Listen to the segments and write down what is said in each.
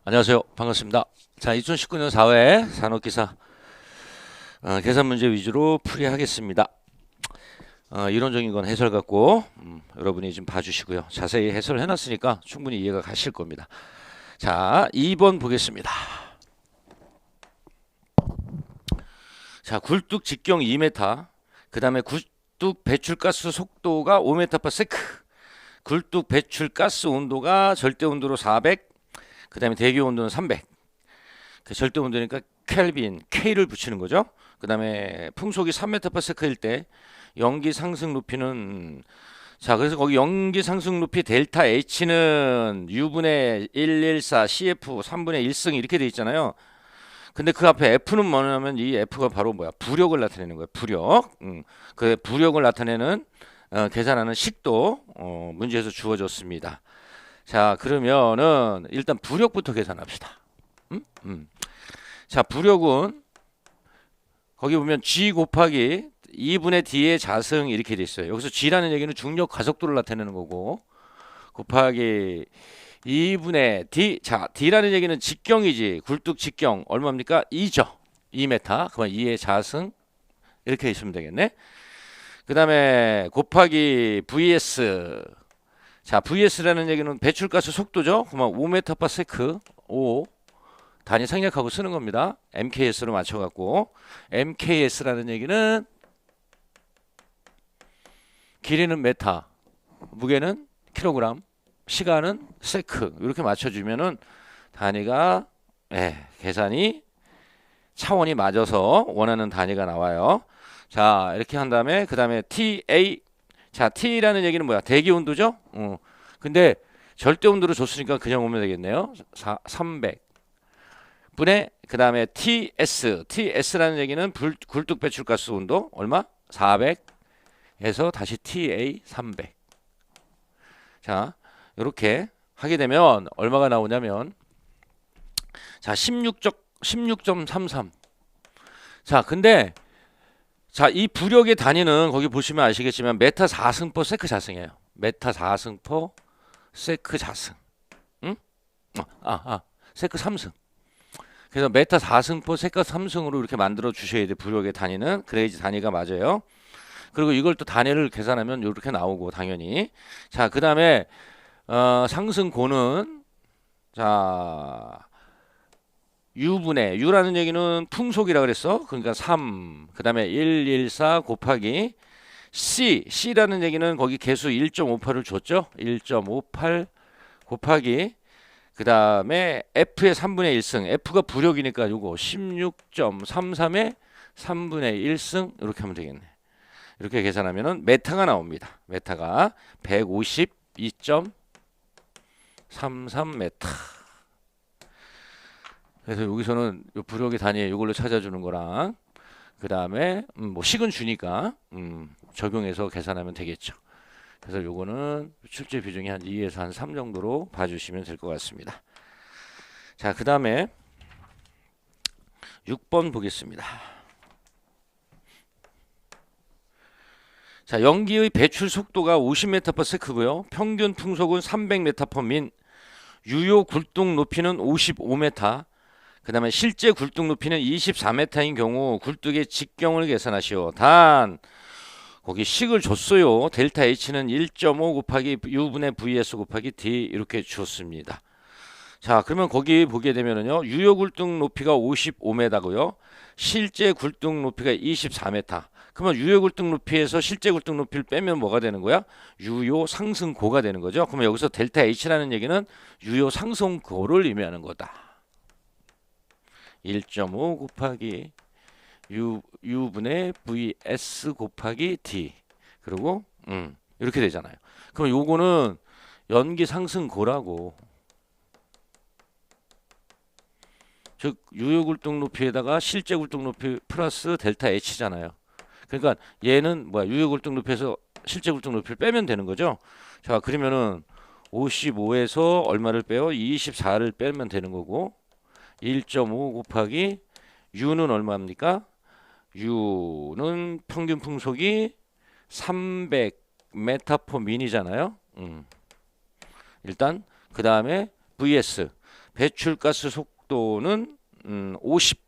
안녕하세요. 반갑습니다. 자, 2019년 4회 산업기사 계산 문제 위주로 풀이하겠습니다. 이론적인 건 해설 갖고 여러분이 좀 봐주시고요. 자세히 해설을 해놨으니까 충분히 이해가 가실 겁니다. 자, 2번 보겠습니다. 자, 굴뚝 직경 2m, 그 다음에 굴뚝 배출가스 속도가 5m/s, 굴뚝 배출가스 온도가 절대 온도로 400, 그 다음에 대기 온도는 300. 그 절대 온도니까 켈빈, K를 붙이는 거죠. 그 다음에 풍속이 3m/s일 때 연기 상승 높이는, 자, 그래서 거기 연기 상승 높이 델타 H는 U분의 114 CF 3분의 1승 이렇게 돼 있잖아요. 근데 그 앞에 F는 뭐냐면 이 F가 바로 뭐야? 부력을 나타내는 거예요. 부력. 그 부력을 나타내는 계산하는 식도 문제에서 주어졌습니다. 자, 그러면은 일단 부력부터 계산합시다. 자, 부력은 거기 보면 G 곱하기 2분의 D의 자승 이렇게 돼 있어요. 여기서 G라는 얘기는 중력 가속도를 나타내는 거고, 곱하기 2분의 D. 자, D라는 얘기는 직경이지. 굴뚝 직경 얼마입니까? 2죠. 2m. 그러면 2의 자승 이렇게 있으면 되겠네. 그 다음에 곱하기 VS. 자, VS라는 얘기는 배출가스 속도죠. 그러면 5m/s 5 단위 생략하고 쓰는 겁니다. MKS로 맞춰갖고, MKS라는 얘기는 길이는 메타, 무게는 킬로그램, 시간은 세크 이렇게 맞춰주면은 단위가 계산이 차원이 맞아서 원하는 단위가 나와요. 자, 이렇게 한 다음에 그 다음에 TA. 자, T라는 얘기는 뭐야? 대기 온도죠. 근데 절대 온도로 줬으니까 그냥 오면 되겠네요. 300 분의 그 다음에 TS라는 얘기는 굴뚝 배출가스 온도 얼마? 400에서 다시 TA 300. 자, 이렇게 하게 되면 얼마가 나오냐면, 자, 16.33. 자, 근데 자, 이 부력의 단위는 거기 보시면 아시겠지만 메타 4승/s 자승이에요. 메타 4승/s 자승. 응? 세크 3승. 그래서 메타 4승/s 3승으로 이렇게 만들어 주셔야 돼. 부력의 단위는. 그래야지 단위가 맞아요. 그리고 이걸 또 단위를 계산하면 이렇게 나오고 당연히. 자, 그 다음에 상승고는, 자, U분의, U라는 얘기는 풍속이라 그랬어. 그러니까 3, 그 다음에 114 곱하기 C라는 얘기는 거기 개수 1.58을 줬죠. 1.58 곱하기 그 다음에 F의 3분의 1승. F가 부력이니까 요거 16.33의 3분의 1승 이렇게 하면 되겠네. 이렇게 계산하면은 메타가 나옵니다. 메타가 152.33메타. 그래서 여기서는 요 부력의 단위 이걸로 찾아주는 거랑 그 다음에 뭐 식은 주니까 적용해서 계산하면 되겠죠. 그래서 요거는 출제 비중이 한 2에서 한 3 정도로 봐주시면 될 것 같습니다. 자, 그 다음에 6번 보겠습니다. 자, 연기의 배출 속도가 50m/s고요. 평균 풍속은 300m/min. 유효 굴뚝 높이는 55m. 그 다음에 실제 굴뚝 높이는 24m인 경우 굴뚝의 직경을 계산하시오. 단 거기 식을 줬어요. 델타 H는 1.5 곱하기 U분의 VS 곱하기 D 이렇게 주었습니다. 자, 그러면 거기 보게 되면은요, 유효 굴뚝 높이가 55m고요. 실제 굴뚝 높이가 24m. 그러면 유효 굴뚝 높이에서 실제 굴뚝 높이를 빼면 뭐가 되는 거야? 유효 상승고가 되는 거죠. 그러면 여기서 델타 H라는 얘기는 유효 상승고를 의미하는 거다. 1.5 곱하기 U분의 VS 곱하기 D. 그리고 이렇게 되잖아요. 그럼 요거는 연기 상승고라고. 즉 유효 굴뚝 높이에다가 실제 굴뚝 높이 플러스 델타 H잖아요. 그러니까 얘는 뭐야? 유효 굴뚝 높이에서 실제 굴뚝 높이를 빼면 되는 거죠. 자, 그러면은 55에서 얼마를 빼요? 24를 빼면 되는 거고, 1.5 곱하기 U는 얼마입니까? U는 평균 풍속이 300m/min이잖아요. 일단 그 다음에 VS 배출가스 속도는 50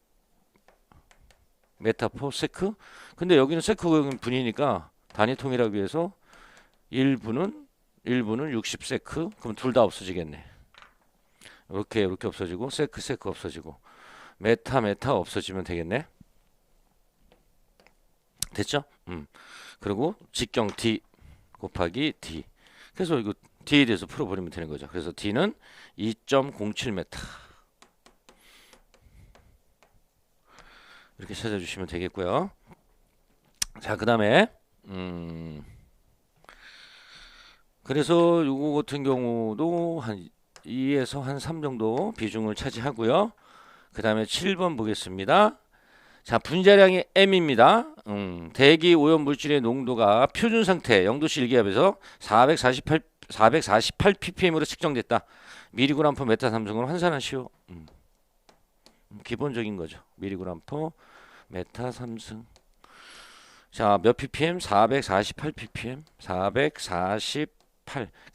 메타/세크. 근데 여기는 세크고 여기는 분이니까 단위 통일하기 위해서 1분은 60세크. 그럼 둘 다 없어지겠네. 이렇게 없어지고 세크 없어지고 메타 없어지면 되겠네. 됐죠? 그리고 직경 D 곱하기 D. 그래서 이거 D에 대해서 풀어버리면 되는 거죠. 그래서 D는 2.07m. 이렇게 찾아주시면 되겠고요. 자, 그 다음에 그래서 요거 같은 경우도 한 2에서 한 3 정도 비중을 차지하고요. 그 다음에 7번 보겠습니다. 자, 분자량이 M입니다. 대기 오염 물질의 농도가 표준 상태 0도씨 일기압에서 448 ppm으로 측정됐다. mg/m 메타3승으로 환산하시오. 기본적인 거죠. mg/m 메타3승. 자, 몇 ppm? 448 ppm. 448.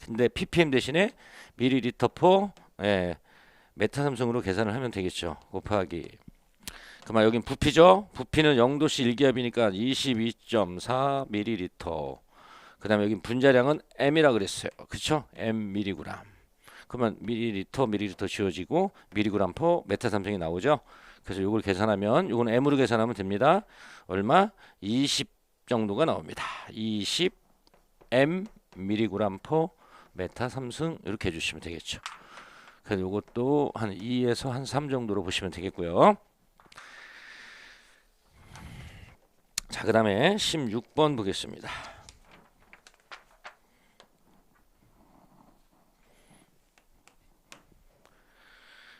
근데 ppm 대신에 ml/, 메타3승으로 계산을 하면 되겠죠. 곱하기. 그러면 여긴 부피죠. 부피는 0도씨 일기압이니까 22.4 ml. 그 다음에 여긴 분자량은 m이라 그랬어요. 그쵸? m mg. 그러면 ml 지워지고 mg/m 메타3승이 나오죠. 그래서 이걸 계산하면 이건 m으로 계산하면 됩니다. 얼마? 20 정도가 나옵니다. 20 m mg/m 메타3승 이렇게 해주시면 되겠죠. 그래서 이것도 한 2에서 한 3 정도로 보시면 되겠고요. 자, 그 다음에 16번 보겠습니다.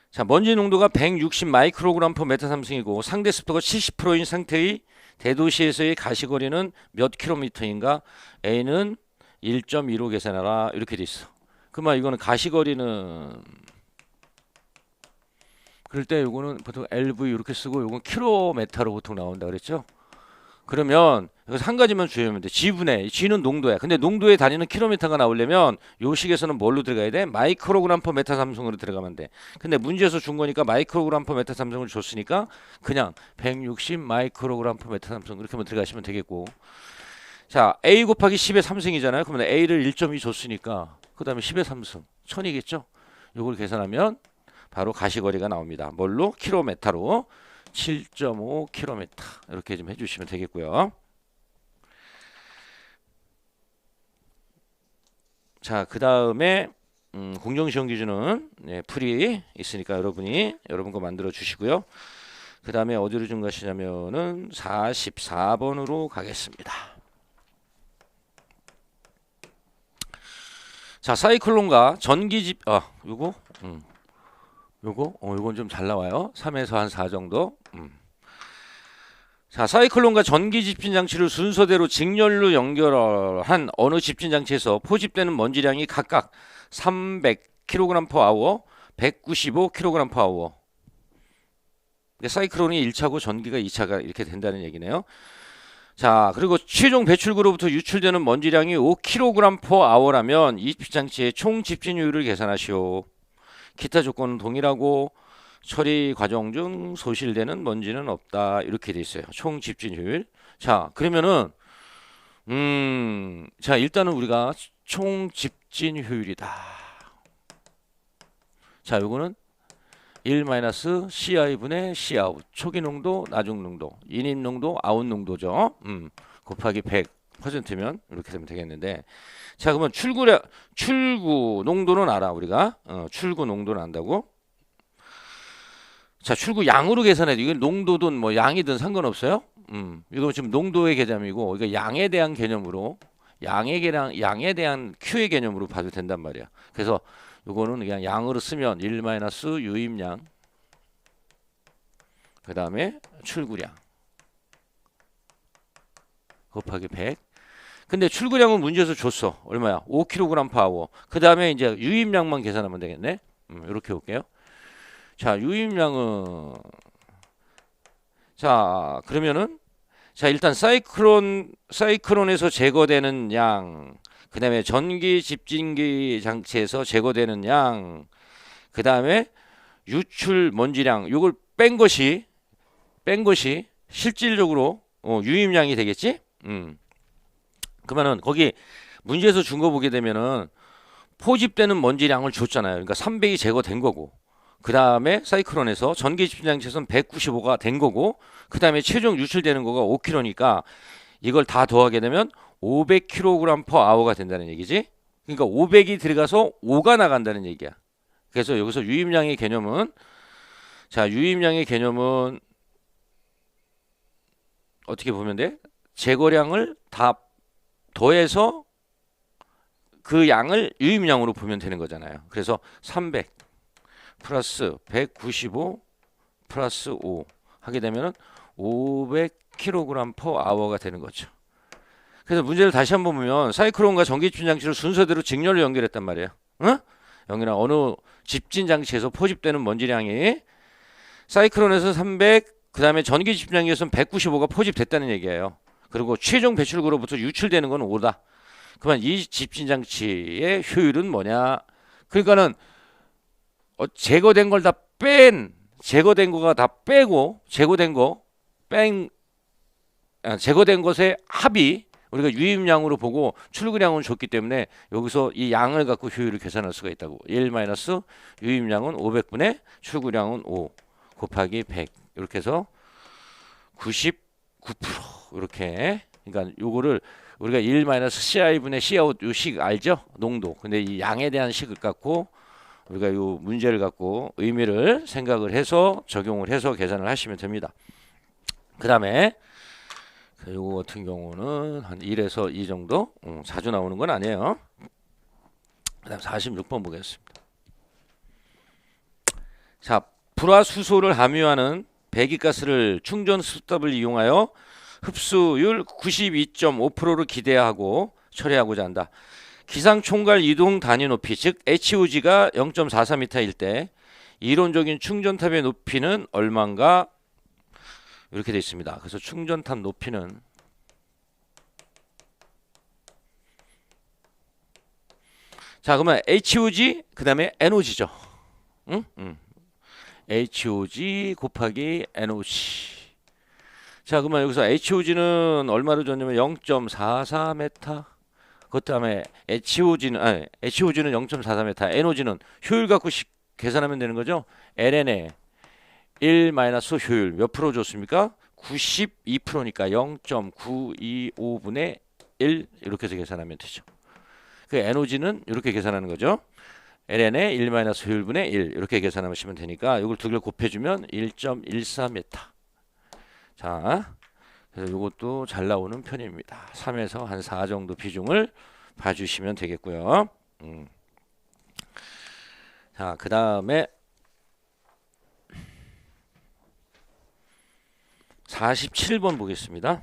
자, 먼지 농도가 160 마이크로그램 퍼 메타3승이고 상대 습도가 70%인 상태의 대도시에서의 가시거리는 몇 킬로미터인가? A는 1.2로 계산하라. 이렇게 돼 있어. 그러면 이거는 가시거리는 그럴 때 요거는 보통 LV 이렇게 쓰고 요건 킬로미터로 보통 나온다 그랬죠? 그러면 여기서 한 가지만 주의하면 돼. G분의 G는 농도야. 근데 농도의 단위는 킬로미터가 나오려면 요 식에서는 뭘로 들어가야 돼? 마이크로그램 퍼 메타3승으로 들어가면 돼. 근데 문제에서 준 거니까 마이크로그램 퍼 메타3승을 줬으니까 그냥 160 마이크로그램 퍼 메타3승 이렇게만 들어가시면 되겠고. 자, A 곱하기 10의 3승이잖아요. 그러면 A를 1.2 줬으니까 그 다음에 10의 3승 1000이겠죠? 요걸 계산하면 바로 가시거리가 나옵니다. 뭘로? 킬로미터로 7.5km 이렇게 좀 해주시면 되겠고요. 자, 그 다음에 공정시험 기준은 풀이 있으니까 여러분 거 만들어 주시고요. 그 다음에 어디로 좀 가시냐면은 44번으로 가겠습니다. 자, 사이클론과 전기집 요건 좀 잘 나와요. 3에서 한 4 정도. 자, 사이클론과 전기 집진 장치를 순서대로 직렬로 연결한 어느 집진 장치에서 포집되는 먼지량이 각각 300kg/h, 195kg/h. 사이클론이 1차고 전기가 2차가 이렇게 된다는 얘기네요. 자, 그리고 최종 배출구로부터 유출되는 먼지량이 5kg/h라면 이 집장치의 총 집진율을 계산하시오. 기타 조건은 동일하고 처리 과정 중 소실되는 먼지는 없다. 이렇게 돼 있어요. 총 집진율. 자, 그러면은 자, 일단은 우리가 총 집진 효율이다. 자, 요거는 1-CI 분의 Cout. 초기 농도, 나중 농도, 인입 농도, 아웃 농도죠. 곱하기 100%면 이렇게 되면 되겠는데. 자, 그러면 출구 농도는 알아, 우리가. 출구 농도는 안다고. 자, 출구 양으로 계산해도 이건 농도든 뭐 양이든 상관없어요. 이거 지금 농도의 개념이고, 이거 양에 대한 개념으로, 양에 대한 Q의 개념으로 봐도 된단 말이야. 그래서 요거는 그냥 양으로 쓰면 1-유입량, 그 다음에 출구량 곱하기 100. 근데 출구량은 문제에서 줬어. 얼마야? 5kg/h. 그 다음에 이제 유입량만 계산하면 되겠네. 이렇게 볼게요. 자, 유입량은 자, 그러면은 자, 일단 사이클론에서 제거되는 양, 그 다음에 전기 집진기 장치에서 제거되는 양, 그 다음에 유출 먼지량 요걸 뺀 것이 실질적으로 유입량이 되겠지? 그러면은 거기 문제에서 준 거 보게 되면은 포집되는 먼지량을 줬잖아요. 그러니까 300이 제거된 거고, 그 다음에 사이클론에서 전기 집중장치에서는 195가 된 거고, 그 다음에 최종 유출되는 거가 5kg니까 이걸 다 더하게 되면 500kg/h가 된다는 얘기지. 그러니까 500이 들어가서 5가 나간다는 얘기야. 그래서 여기서 유입량의 개념은, 자, 유입량의 개념은 어떻게 보면 돼? 제거량을 다 더해서 그 양을 유입량으로 보면 되는 거잖아요. 그래서 300 플러스 195 플러스 5 하게 되면 500kg/h가 되는 거죠. 그래서 문제를 다시 한번 보면 사이클론과 전기집진 장치를 순서대로 직렬로 연결했단 말이에요. 응? 여기는 어느 집진 장치에서 포집되는 먼지량이 사이클론에서 300, 그 다음에 전기집진 장치에서는 195가 포집됐다는 얘기예요. 그리고 최종 배출구로부터 유출되는 건 5다. 그러면 이 집진 장치의 효율은 뭐냐? 그러니까는 제거된 걸 다 제거된 거가 다 빼고 제거된 것의 합이 우리가 유입량으로 보고 출구량은 줬기 때문에 여기서 이 양을 갖고 효율을 계산할 수가 있다고. 1 마이너스 유입량은 500분의 출구량은 5 곱하기 100 이렇게 해서 99% 이렇게. 그러니까 요거를 우리가 1 마이너스 CI분의 Cout 요 식 알죠? 농도. 근데 이 양에 대한 식을 갖고 우리가 요 문제를 갖고 의미를 생각을 해서 적용을 해서 계산을 하시면 됩니다. 그 다음에 요거 같은 경우는 한 1에서 2 정도 자주 나오는 건 아니에요. 그 다음 46번 보겠습니다. 자, 불화수소를 함유하는 배기가스를 충전 수답을 이용하여 흡수율 92.5%를 기대하고 처리하고자 한다. 기상총괄 이동 단위 높이, 즉 HOG가 0.44m일 때 이론적인 충전탑의 높이는 얼마인가? 이렇게 되어 있습니다. 그래서 충전탑 높이는 자, 그러면 HOG 그 다음에 NOG죠. HOG 곱하기 NOG. 자, 그러면 여기서 HOG는 얼마로 줬냐면 0.44m. 그 다음에 HOG는 0.44m, NOG는 효율 갖고 계산하면 되는 거죠. LN의 1 마이너스 효율 몇 프로 줬습니까? 92%니까 0.925분의 1 이렇게 해서 계산하면 되죠. 그 NOG는 이렇게 계산하는 거죠. LN의 1 마이너스 효율분의 1 이렇게 계산하시면 되니까 이걸 두 개를 곱해주면 1.14m. 자, 그래서 이것도 잘 나오는 편입니다. 3에서 한 4 정도 비중을 봐주시면 되겠고요. 자, 그 다음에 47번 보겠습니다.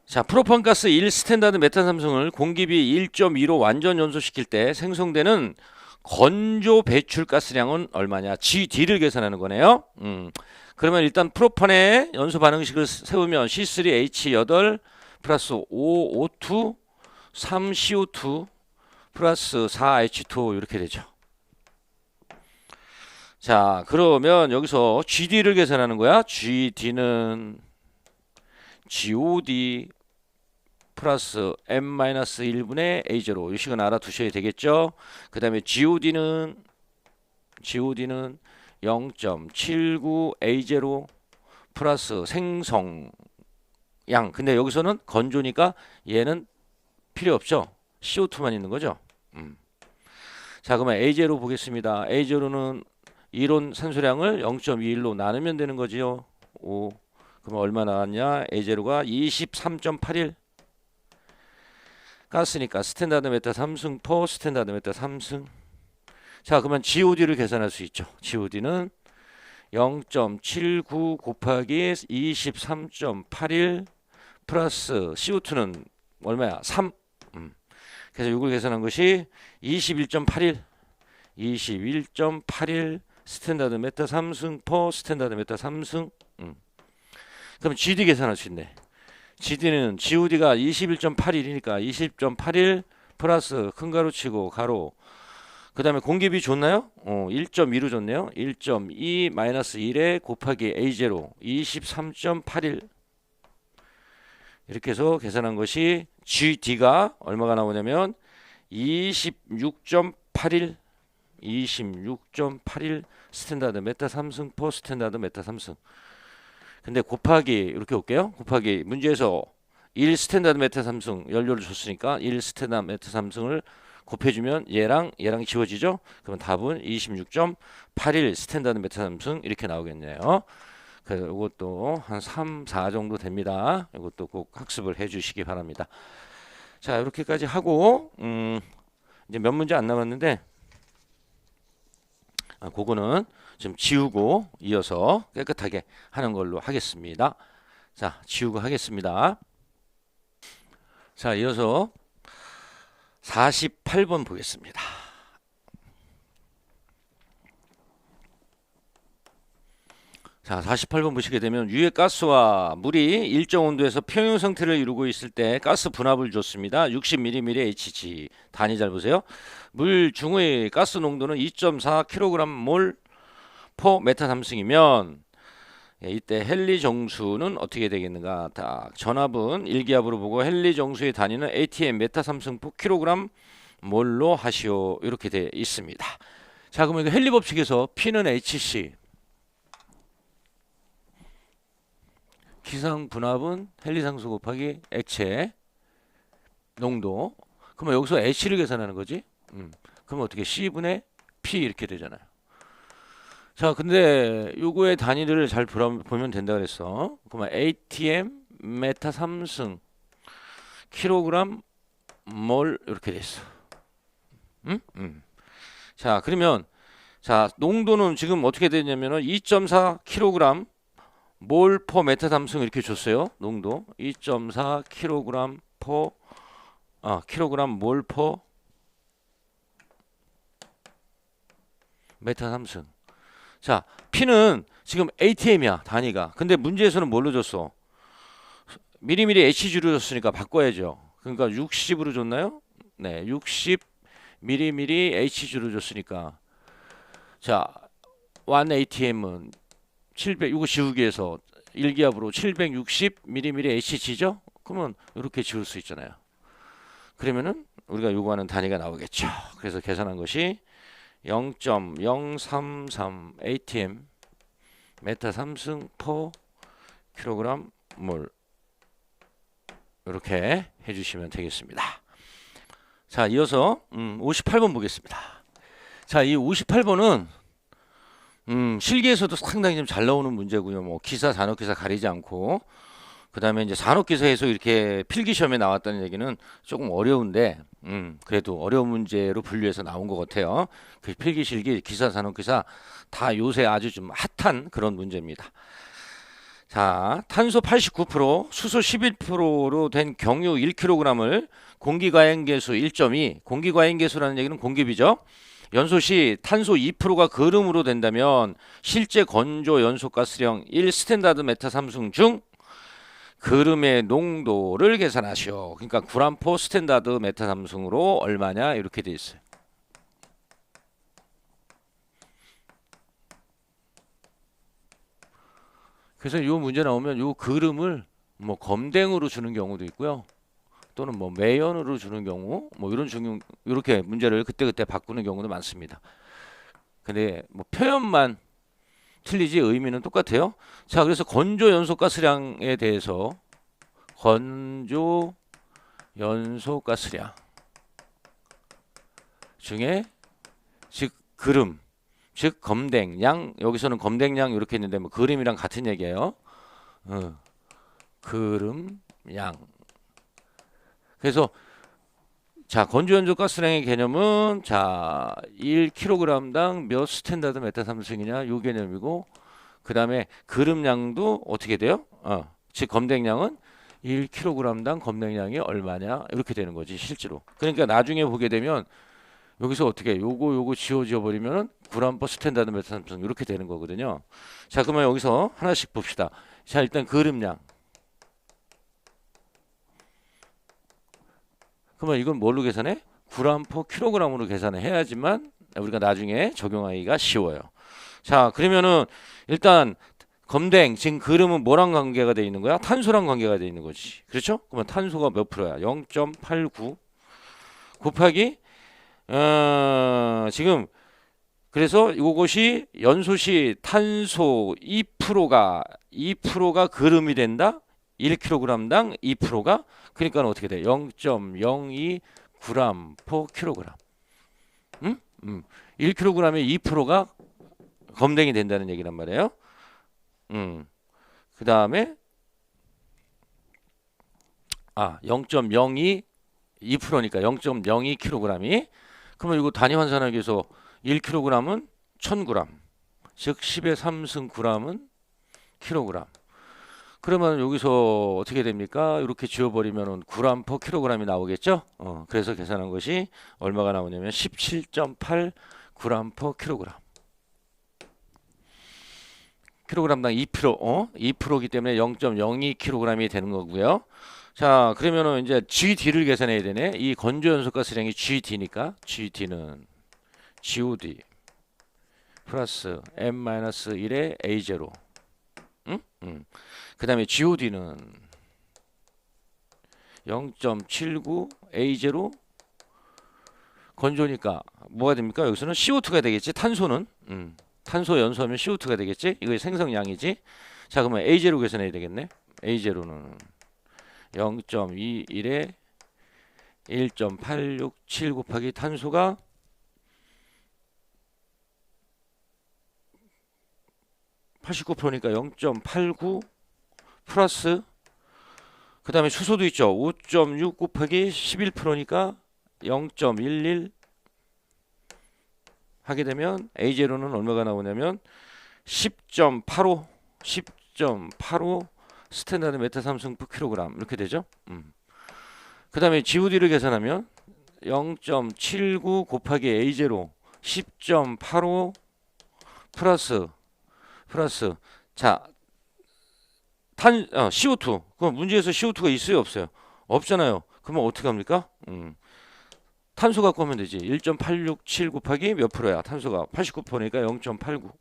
자, 프로판가스 1 스탠다드 메탄삼성을 공기비 1.2로 완전 연소시킬 때 생성되는 건조 배출가스량은 얼마냐? GD를 계산하는 거네요. 그러면 일단 프로판의 연소 반응식을 세우면 C3H8 플러스 5O2 3CO2 플러스 4H2O 이렇게 되죠. 자, 그러면 여기서 GD를 계산하는 거야. GD는 GOD 플러스 M-1분의 A0 이 식은 알아두셔야 되겠죠. 그 다음에 GOD는 0.79 A0 플러스 생성량. 근데 여기서는 건조니까 얘는 필요 없죠. CO2만 있는 거죠. 자, 그러면 A0 보겠습니다. A0는 이론 산소량을 0.21로 나누면 되는 거지요. 5. 그러면 얼마 나왔냐? A0가 23.81. 가스니까 스탠다드 메타 3승 퍼 스탠다드 메타 3승. 자, 그러면 GOD를 계산할 수 있죠. GOD는 0.79 곱하기 23.81 플러스 CO2는 얼마야? 3. 그래서 이걸 계산한 것이 21.81 스탠다드 메타 3승 퍼 스탠다드 메타 3승. 그럼 GD 계산할 수 있네. GD는 GOD가 21.81이니까 20.81 플러스 큰 가로 치고 가로 그 다음에 공기비 줬나요? 1.2로 줬네요. 1.2 마이너스 1에 곱하기 A0 23.81 이렇게 해서 계산한 것이 GD가 얼마가 나오냐면 26.81 스탠다드 메타 삼승 퍼 스탠다드 메타 삼승. 근데 곱하기 이렇게 올게요. 곱하기 문제에서 1 스탠다드 메타 삼승 연료를 줬으니까 1 스탠다드 메타 삼승을 곱해주면 얘랑 지워지죠. 그럼 답은 26.81 스탠다드 메타 삼승 이렇게 나오겠네요. 그래서 이것도 한 3, 4 정도 됩니다. 이것도 꼭 학습을 해주시기 바랍니다. 자, 이렇게까지 하고 이제 몇 문제 안 남았는데 그거는 좀 지우고 이어서 깨끗하게 하는 걸로 하겠습니다. 자, 지우고 하겠습니다. 자, 이어서 48번 보겠습니다. 자, 48번 보시게 되면 위의 가스와 물이 일정 온도에서 평형 상태를 이루고 있을 때 가스 분압을 줬습니다. 60ml Hg. 단위 잘 보세요. 물 중의 가스 농도는 2.4 kgmol 퍼 메타 삼승이면 이때 헨리 정수는 어떻게 되겠는가? 전압은 일기압으로 보고 헨리 정수의 단위는 ATM 메타 삼승 퍼 kg몰로 하시오. 이렇게 되어 있습니다. 자, 그러면 헨리 법칙에서 P는 HC 기상 분압은 헨리상수 곱하기 액체 농도. 그러면 여기서 H를 계산하는 거지. 그러면 어떻게 C분의 P 이렇게 되잖아요. 자, 근데 요거의 단위를 잘 보면 된다 그랬어. 그러면 ATM 메타 삼승 킬로그램 몰 이렇게 돼 있어. 자, 그러면 자, 농도는 지금 어떻게 되냐면은 2.4 킬로그램 몰 퍼 메타 삼승 이렇게 줬어요. 농도 2.4 킬로그램 퍼 킬로그램 몰 퍼 메타 삼승. 자, P는 지금 ATM이야 단위가. 근데 문제에서는 뭘로 줬어? 미리미리 Hg로 줬으니까 바꿔야죠. 그러니까 60으로 줬나요? 네, 60 미리미리 Hg로 줬으니까. 자, 1 ATM은 700 이거 지우기 위해서 일기압으로 760mm Hg죠? 그러면 이렇게 지울 수 있잖아요. 그러면은 우리가 요구하는 단위가 나오겠죠. 그래서 계산한 것이 0.033 ATM 메타 삼승 퍼 킬로그램 몰 이렇게 해주시면 되겠습니다. 자, 이어서 58번 보겠습니다. 자, 이 58번은 실기에서도 상당히 좀 잘 나오는 문제고요. 뭐 기사, 산업기사 가리지 않고 그 다음에 이제 산업기사에서 이렇게 필기시험에 나왔다는 얘기는 조금 어려운데 그래도 어려운 문제로 분류해서 나온 것 같아요. 그 필기, 실기, 기사, 산업기사 다 요새 아주 좀 핫한 그런 문제입니다. 자, 탄소 89%, 수소 11%로 된 경유 1kg을 공기과잉계수 1.2, 공기과잉계수라는 얘기는 공기비죠. 연소 시 탄소 2%가 그름으로 된다면 실제 건조 연소가스량 1 스탠다드 메타 삼승 중 그름의 농도를 계산하시오. 그러니까 구람포 스탠다드 메타 삼승으로 얼마냐 이렇게 돼 있어요. 그래서 이 문제 나오면 이 그름을 뭐 검댕으로 주는 경우도 있고요. 또는 뭐 매연으로 주는 경우 뭐 이런 중요 이렇게 문제를 그때그때 바꾸는 경우도 많습니다. 근데 뭐 표현만 틀리지 의미는 똑같아요. 자, 그래서 건조 연소가스량에 대해서 건조 연소가스량 중에 즉 그름 즉 검댕양 여기서는 검댕양 이렇게 있는데 뭐 그름이랑 같은 얘기예요. 그름양. 그래서 자, 건조 연소 가스량의 개념은 자 1kg당 몇 스탠다드 메타 삼승이냐 요 개념이고 그 다음에 그름량도 어떻게 돼요? 즉 검댕량은 1kg당 검댕량이 얼마냐 이렇게 되는 거지 실제로. 그러니까 나중에 보게 되면 여기서 어떻게 요거 지워 버리면 구람퍼 스탠다드 메타 삼승 이렇게 되는 거거든요. 자, 그러면 여기서 하나씩 봅시다. 자, 일단 그름량. 그러면 이건 뭘로 계산해? g/kg으로 계산을 해야지만 우리가 나중에 적용하기가 쉬워요. 자, 그러면은 일단 검댕 지금 그름은 뭐랑 관계가 돼 있는 거야? 탄소랑 관계가 돼 있는 거지. 그렇죠? 그러면 탄소가 몇 프로야? 0.89 곱하기 지금 그래서 이것이 연소시 탄소 2%가 그름이 된다. 1kg당 2%가 그러니까 어떻게 돼? 0.02g/kg. 1kg에 2%가 검댕이 된다는 얘기란 말이에요. 그 다음에 0.02 2%니까 0.02kg이 그러면 이거 단위 환산하기 위해서 1kg은 1000g 즉 10의 3승 g은 kg. 그러면 여기서 어떻게 됩니까? 이렇게 지워버리면 g/kg이 나오겠죠? 그래서 계산한 것이 얼마가 나오냐면 17.8 g/kg. kg당 2%기 때문에 0.02kg이 되는 거고요. 자, 그러면은 이제 GD를 계산해야 되네. 이 건조 연소가스량이 GD니까 GD는 GOD 플러스 M-1의 A0. 그 다음에 GOD는 0.79 A0 건조니까 뭐가 됩니까? 여기서는 CO2가 되겠지. 탄소는 탄소 연소하면 CO2가 되겠지. 이거 생성량이지. 자, 그러면 A0 계산해야 되겠네. A0는 0.21에 1.867 곱하기 탄소가 89%니까 0.89 플러스 그 다음에 수소도 있죠. 5.6 곱하기 11%니까 0.11 하게 되면 A0는 얼마가 나오냐면 10.85 스탠다드 메타3승/kg 이렇게 되죠. 그 다음에 GOD를 계산하면 0.79 곱하기 A0 10.85 플러스 자 CO2 그럼 문제에서 CO2가 있어요 없어요? 없잖아요. 그러면 어떻게 합니까? 탄소 갖고 하면 되지. 1.867 곱하기 몇 프로야? 탄소가 89%니까 0.89.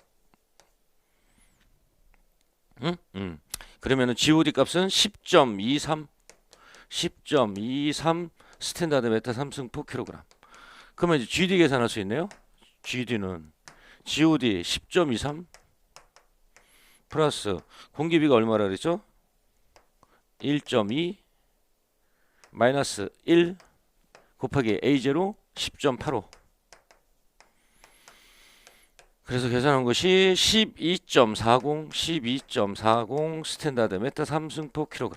그러면은 GOD 값은 10.23 스탠다드 메타 3승/kg. 그러면 이제 GD 계산할 수 있네요. GD는 GOD 10.23 플러스 공기비가 얼마라 그랬죠? 1.2 마이너스 1 곱하기 A0 10.85. 그래서 계산한 것이 12.40 스탠다드 메타 3승/kg.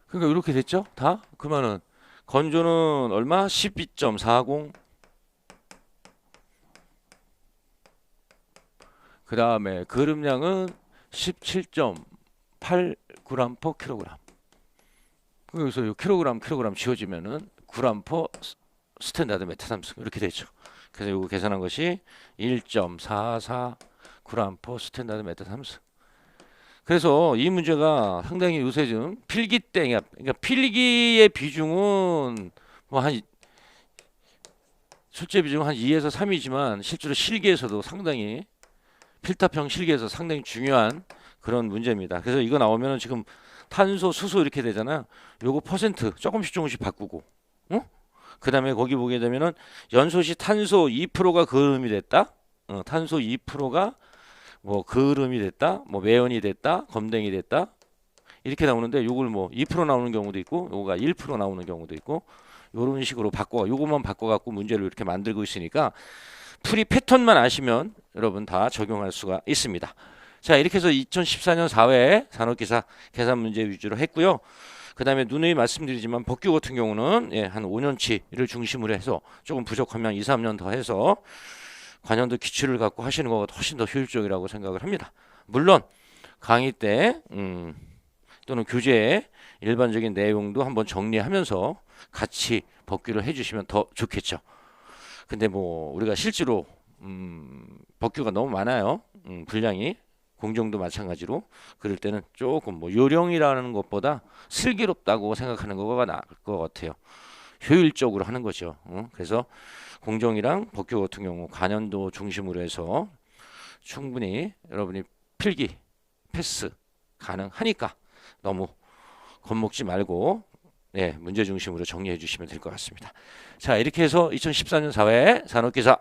그러니까 이렇게 됐죠? 다? 그러면은 건조는 얼마? 12.40. 그 다음에 그름량은 17.8g/kg. 여기서 이 kg 지워지면은 g/. 스탠다드 메타 3승 이렇게 되죠. 그래서 이거 계산한 것이 1.44 g/. 스탠다드 메타 3승. 그래서 이 문제가 상당히 요새 좀 필기땡이야. 그러니까 필기의 비중은 뭐 한 출제 비중 한 2에서 3이지만 실제로 실기에서도 상당히 필답형 실기에서 상당히 중요한 그런 문제입니다. 그래서 이거 나오면은 지금 탄소, 수소 이렇게 되잖아요. 요거 퍼센트 조금씩 바꾸고, 그 다음에 거기 보게 되면은 연소시 탄소 2%가 그름이 됐다. 탄소 2%가 뭐 그름이 됐다, 뭐 매연이 됐다, 검댕이 됐다 이렇게 나오는데 요걸 뭐 2% 나오는 경우도 있고, 요거가 1% 나오는 경우도 있고, 요런 식으로 요거만 바꿔갖고 문제를 이렇게 만들고 있으니까 풀이 패턴만 아시면 여러분 다 적용할 수가 있습니다. 자, 이렇게 해서 2014년 4회 산업기사 계산 문제 위주로 했고요. 그 다음에 누누이 말씀드리지만 법규 같은 경우는 한 5년치를 중심으로 해서 조금 부족하면 2, 3년 더 해서 관련도 기출을 갖고 하시는 것가 훨씬 더 효율적이라고 생각을 합니다. 물론 강의 때 또는 교재의 일반적인 내용도 한번 정리하면서 같이 법규를 해주시면 더 좋겠죠. 근데 뭐 우리가 실제로 법규가 너무 많아요. 분량이 공정도 마찬가지로 그럴 때는 조금 뭐 요령이라는 것보다 슬기롭다고 생각하는 거가 나을 것 같아요. 효율적으로 하는 거죠. 그래서 공정이랑 법규 같은 경우 관연도 중심으로 해서 충분히 여러분이 필기 패스 가능하니까 너무 겁먹지 말고 문제 중심으로 정리해 주시면 될 것 같습니다. 자, 이렇게 해서 2014년 사회 산업기사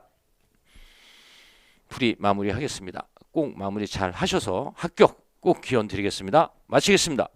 풀이 마무리하겠습니다. 꼭 마무리 잘 하셔서 합격 꼭 기원 드리겠습니다. 마치겠습니다.